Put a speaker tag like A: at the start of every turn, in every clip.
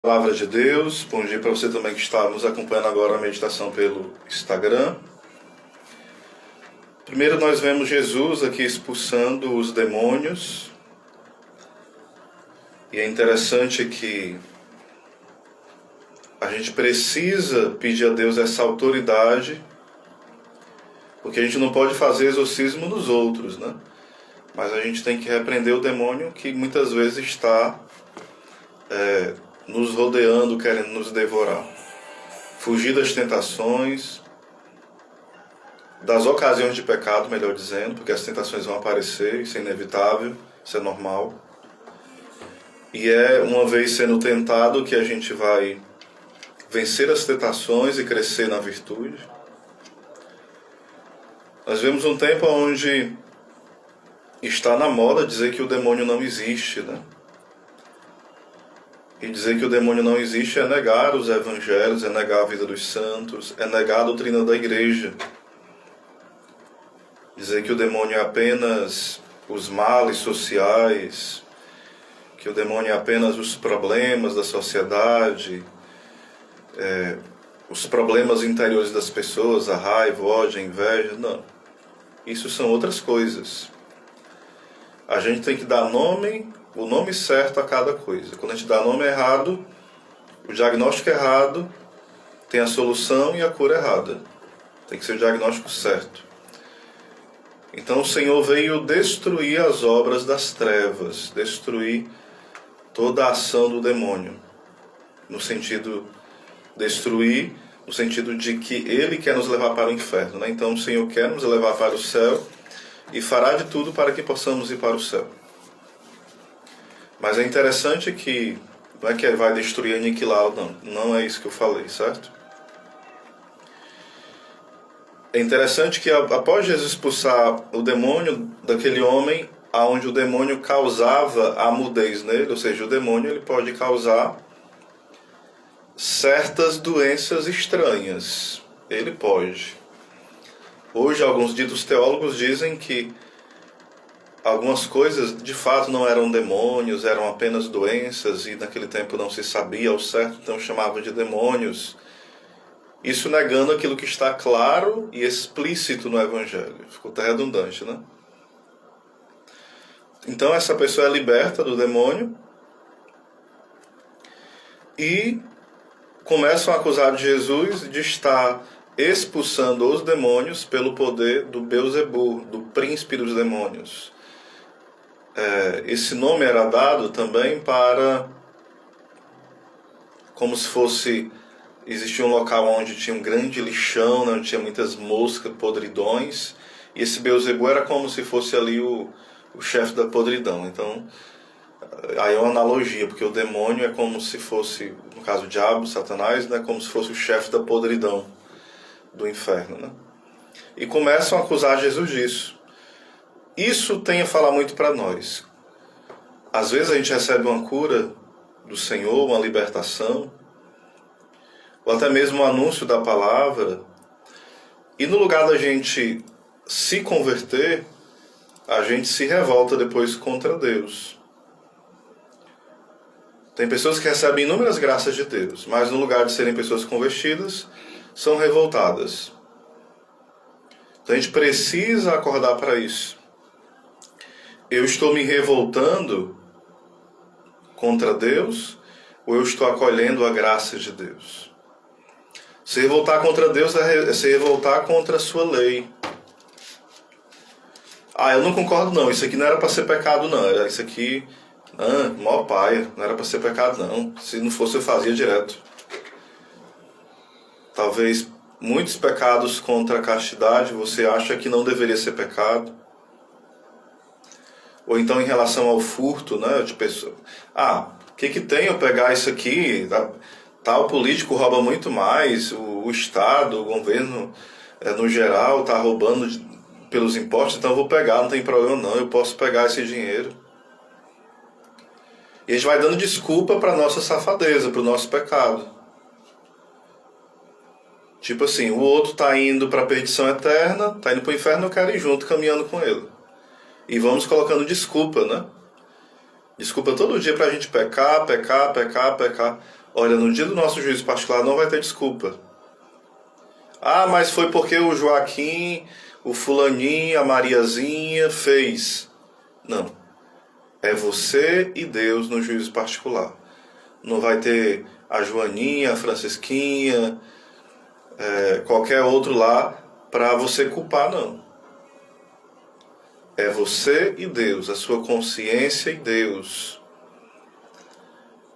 A: Palavra de Deus, bom dia para você também que está nos acompanhando agora a meditação pelo Instagram. Primeiro nós vemos Jesus aqui expulsando os demônios. E é interessante que a gente precisa pedir a Deus essa autoridade, porque a gente não pode fazer exorcismo nos outros, né? Mas a gente tem que repreender o demônio que muitas vezes está nos rodeando, querendo nos devorar. Fugir das tentações, das ocasiões de pecado, melhor dizendo, porque as tentações vão aparecer, isso é inevitável, isso é normal. E é uma vez sendo tentado que a gente vai vencer as tentações e crescer na virtude. Nós vemos um tempo onde está na moda dizer que o demônio não existe, né? E dizer que o demônio não existe é negar os evangelhos, é negar a vida dos santos, é negar a doutrina da igreja. Dizer que o demônio é apenas os males sociais, que o demônio é apenas os problemas da sociedade, os problemas interiores das pessoas, a raiva, o ódio, a inveja. Não. Isso são outras coisas. A gente tem que dar o nome certo a cada coisa. Quando a gente dá nome errado, o diagnóstico errado tem a solução e a cura errada. Tem que ser o diagnóstico certo. Então o Senhor veio destruir as obras das trevas, destruir toda a ação do demônio. No sentido, destruir, no sentido de que Ele quer nos levar para o inferno, né? Então o Senhor quer nos levar para o céu e fará de tudo para que possamos ir para o céu. Mas é interessante que não é que Ele vai destruir e aniquilá-lo, não. Não é isso que eu falei, certo? É interessante que após Jesus expulsar o demônio daquele homem, onde o demônio causava a mudez nele, ou seja, o demônio ele pode causar certas doenças estranhas. Ele pode. Hoje, alguns ditos teólogos dizem que algumas coisas de fato não eram demônios, eram apenas doenças, e naquele tempo não se sabia ao certo, então chamavam de demônios. Isso negando aquilo que está claro e explícito no Evangelho. Ficou até redundante, né? Então essa pessoa é liberta do demônio e começam a acusar de Jesus de estar expulsando os demônios pelo poder do Beelzebul, do príncipe dos demônios. Esse nome era dado também para, como se fosse, existia um local onde tinha um grande lixão, né, onde tinha muitas moscas, podridões, e esse Beelzebul era como se fosse ali o chefe da podridão. Então, aí é uma analogia, porque o demônio é como se fosse, no caso o diabo, Satanás, né, como se fosse o chefe da podridão do inferno, né? E começam a acusar Jesus disso. Isso tem a falar muito para nós. Às vezes a gente recebe uma cura do Senhor, uma libertação, ou até mesmo um anúncio da palavra, e no lugar da gente se converter, a gente se revolta depois contra Deus. Tem pessoas que recebem inúmeras graças de Deus, mas no lugar de serem pessoas convertidas, são revoltadas. Então a gente precisa acordar para isso. Eu estou me revoltando contra Deus, ou eu estou acolhendo a graça de Deus? Se revoltar contra Deus é se revoltar contra a sua lei. Eu não concordo não, isso aqui não era para ser pecado não, isso aqui, mó paia, não era para ser pecado não, se não fosse eu fazia direto. Talvez muitos pecados contra a castidade você acha que não deveria ser pecado. Ou então em relação ao furto, né, de pessoa. O que tem eu pegar isso aqui? Tal político rouba muito mais, o Estado, o governo, no geral, está roubando pelos impostos, então eu vou pegar, não tem problema não, eu posso pegar esse dinheiro. E a gente vai dando desculpa para a nossa safadeza, para o nosso pecado. Tipo assim, o outro está indo para a perdição eterna, está indo para o inferno, eu quero ir junto, caminhando com ele. E vamos colocando desculpa, né? Desculpa todo dia para a gente pecar. Olha, no dia do nosso juízo particular não vai ter desculpa. Ah, mas foi porque o Joaquim, o fulaninho, a Mariazinha fez. Não. É você e Deus no juízo particular. Não vai ter a Joaninha, a Francisquinha, qualquer outro lá para você culpar, não. É você e Deus, a sua consciência e Deus.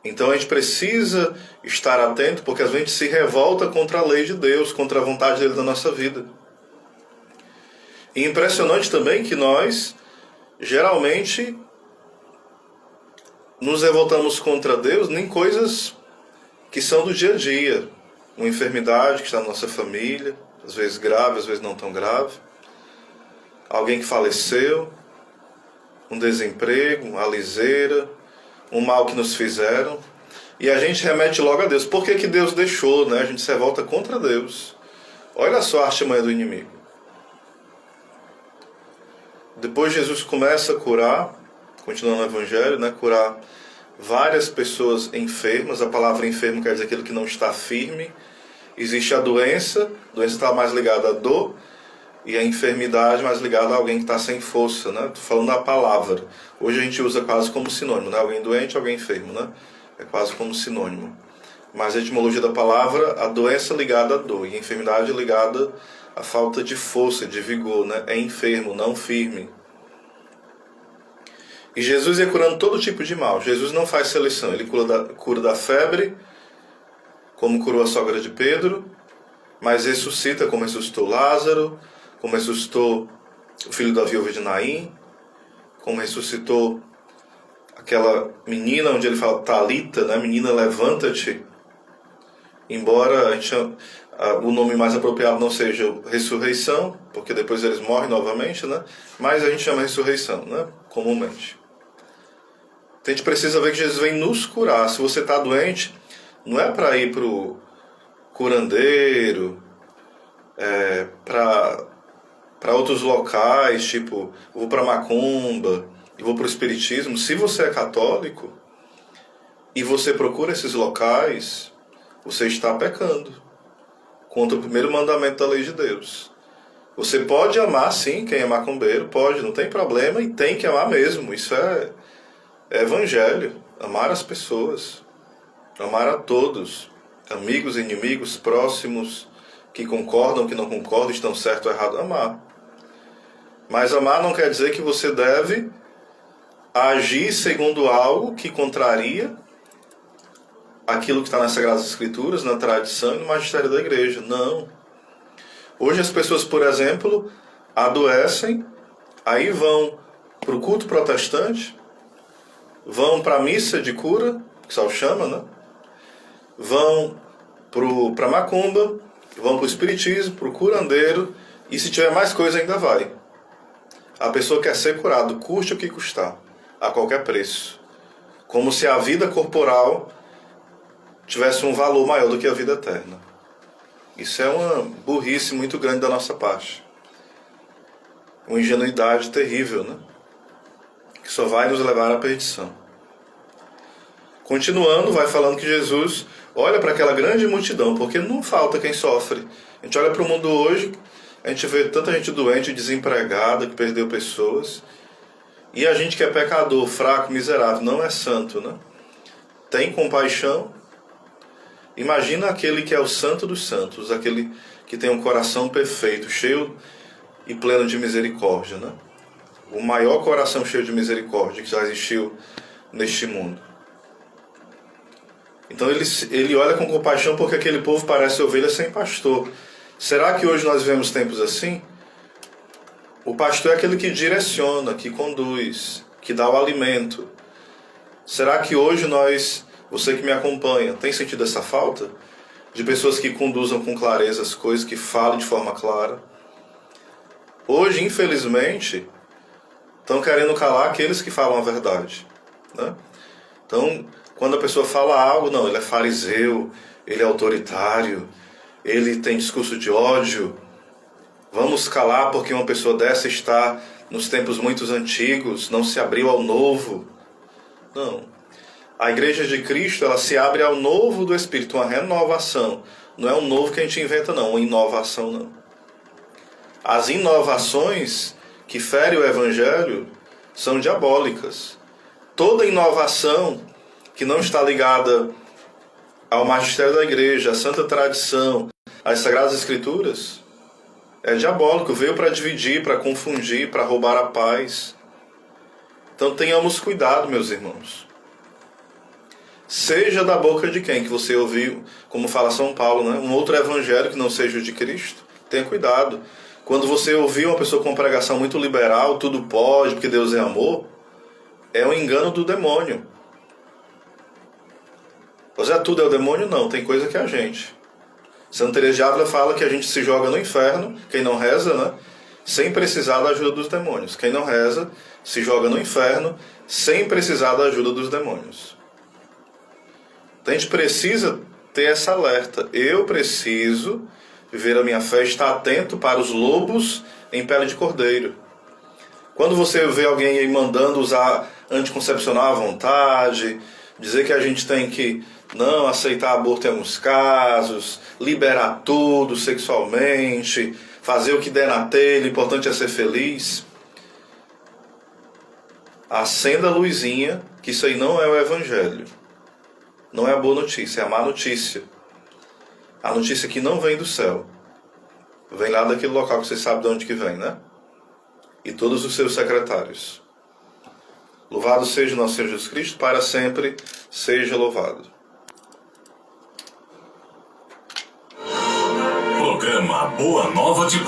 A: Então a gente precisa estar atento, porque às vezes a gente se revolta contra a lei de Deus, contra a vontade dele na nossa vida. E impressionante também que nós, geralmente, nos revoltamos contra Deus em coisas que são do dia a dia. Uma enfermidade que está na nossa família, às vezes grave, às vezes não tão grave. Alguém que faleceu, um desemprego, uma liseira, um mal que nos fizeram. E a gente remete logo a Deus. Por que Deus deixou, né? A gente se revolta contra Deus. Olha só a artimanha do inimigo. Depois Jesus começa a curar, continuando o Evangelho, né? Curar várias pessoas enfermas. A palavra enfermo quer dizer aquele que não está firme. Existe a doença está mais ligada à dor, e a enfermidade mais ligada a alguém que está sem força, né? Estou falando da palavra. Hoje a gente usa quase como sinônimo, né? Alguém doente, alguém enfermo, né? É quase como sinônimo. Mas a etimologia da palavra, a doença ligada à dor, e a enfermidade ligada à falta de força, de vigor, né? É enfermo, não firme. E Jesus ia curando todo tipo de mal. Jesus não faz seleção. Ele cura da febre, como curou a sogra de Pedro, mas ressuscita, como ressuscitou Lázaro, como ressuscitou o filho da viúva de Naim, como ressuscitou aquela menina onde ele fala Talita, né? Menina, levanta-te. Embora o nome mais apropriado não seja ressurreição, porque depois eles morrem novamente, né? Mas a gente chama ressurreição, né? Comumente. Então a gente precisa ver que Jesus vem nos curar. Se você está doente, não é para ir para o curandeiro, para outros locais, tipo, eu vou para macumba, eu vou para o espiritismo. Se você é católico e você procura esses locais, você está pecando contra o primeiro mandamento da lei de Deus. Você pode amar, sim, quem é macumbeiro, pode, não tem problema, e tem que amar mesmo. Isso é evangelho, amar as pessoas, amar a todos, amigos, inimigos, próximos, que concordam, que não concordam, estão certo ou errado, amar. Mas amar não quer dizer que você deve agir segundo algo que contraria aquilo que está nas Sagradas Escrituras, na tradição e no magistério da igreja. Não. Hoje as pessoas, por exemplo, adoecem, aí vão para o culto protestante, vão para a missa de cura, que só chama, né? Vão para a macumba, vão para o espiritismo, para o curandeiro, e se tiver mais coisa ainda vai. A pessoa quer ser curada, custe o que custar, a qualquer preço. Como se a vida corporal tivesse um valor maior do que a vida eterna. Isso é uma burrice muito grande da nossa parte. Uma ingenuidade terrível, né? Que só vai nos levar à perdição. Continuando, vai falando que Jesus olha para aquela grande multidão, porque não falta quem sofre. A gente olha para o mundo hoje, a gente vê tanta gente doente, desempregada, que perdeu pessoas, e a gente que é pecador, fraco, miserável, não é santo, né? Tem compaixão. Imagina aquele que é o santo dos santos, aquele que tem um coração perfeito, cheio e pleno de misericórdia, né? O maior coração cheio de misericórdia que já existiu neste mundo. Então ele olha com compaixão porque aquele povo parece ovelha sem pastor. Será que hoje nós vivemos tempos assim? O pastor é aquele que direciona, que conduz, que dá o alimento. Será que hoje você que me acompanha, tem sentido essa falta? De pessoas que conduzam com clareza as coisas, que falem de forma clara. Hoje, infelizmente, estão querendo calar aqueles que falam a verdade, né? Então, quando a pessoa fala algo, não, ele é fariseu, ele é autoritário, ele tem discurso de ódio. Vamos calar porque uma pessoa dessa está nos tempos muito antigos, não se abriu ao novo. Não. A igreja de Cristo, ela se abre ao novo do Espírito, uma renovação. Não é um novo que a gente inventa, não, uma inovação, não. As inovações que ferem o Evangelho são diabólicas. Toda inovação que não está ligada ao magistério da igreja, à santa tradição, às sagradas escrituras, é diabólico. Veio para dividir, para confundir, para roubar a paz. Então tenhamos cuidado, meus irmãos. Seja da boca de quem que você ouviu, como fala São Paulo, né? Um outro evangelho que não seja o de Cristo. Tenha cuidado. Quando você ouvir uma pessoa com uma pregação muito liberal, tudo pode, porque Deus é amor, é um engano do demônio. Pois é, tudo é o demônio? Não, tem coisa que é a gente. Santa Teresa de Ávila fala que a gente se joga no inferno, quem não reza, né? Sem precisar da ajuda dos demônios. Quem não reza, se joga no inferno, sem precisar da ajuda dos demônios. Então a gente precisa ter essa alerta. Eu preciso viver a minha fé, estar atento para os lobos em pele de cordeiro. Quando você vê alguém aí mandando usar anticoncepcional à vontade, dizer que a gente tem que não aceitar aborto em alguns casos, liberar tudo sexualmente, fazer o que der na telha, o importante é ser feliz. Acenda a luzinha, que isso aí não é o evangelho. Não é a boa notícia, é a má notícia. A notícia que não vem do céu. Vem lá daquele local que você sabe de onde que vem, né? E todos os seus secretários. Louvado seja o nosso Senhor Jesus Cristo, para sempre seja louvado.
B: Programa Boa Nova de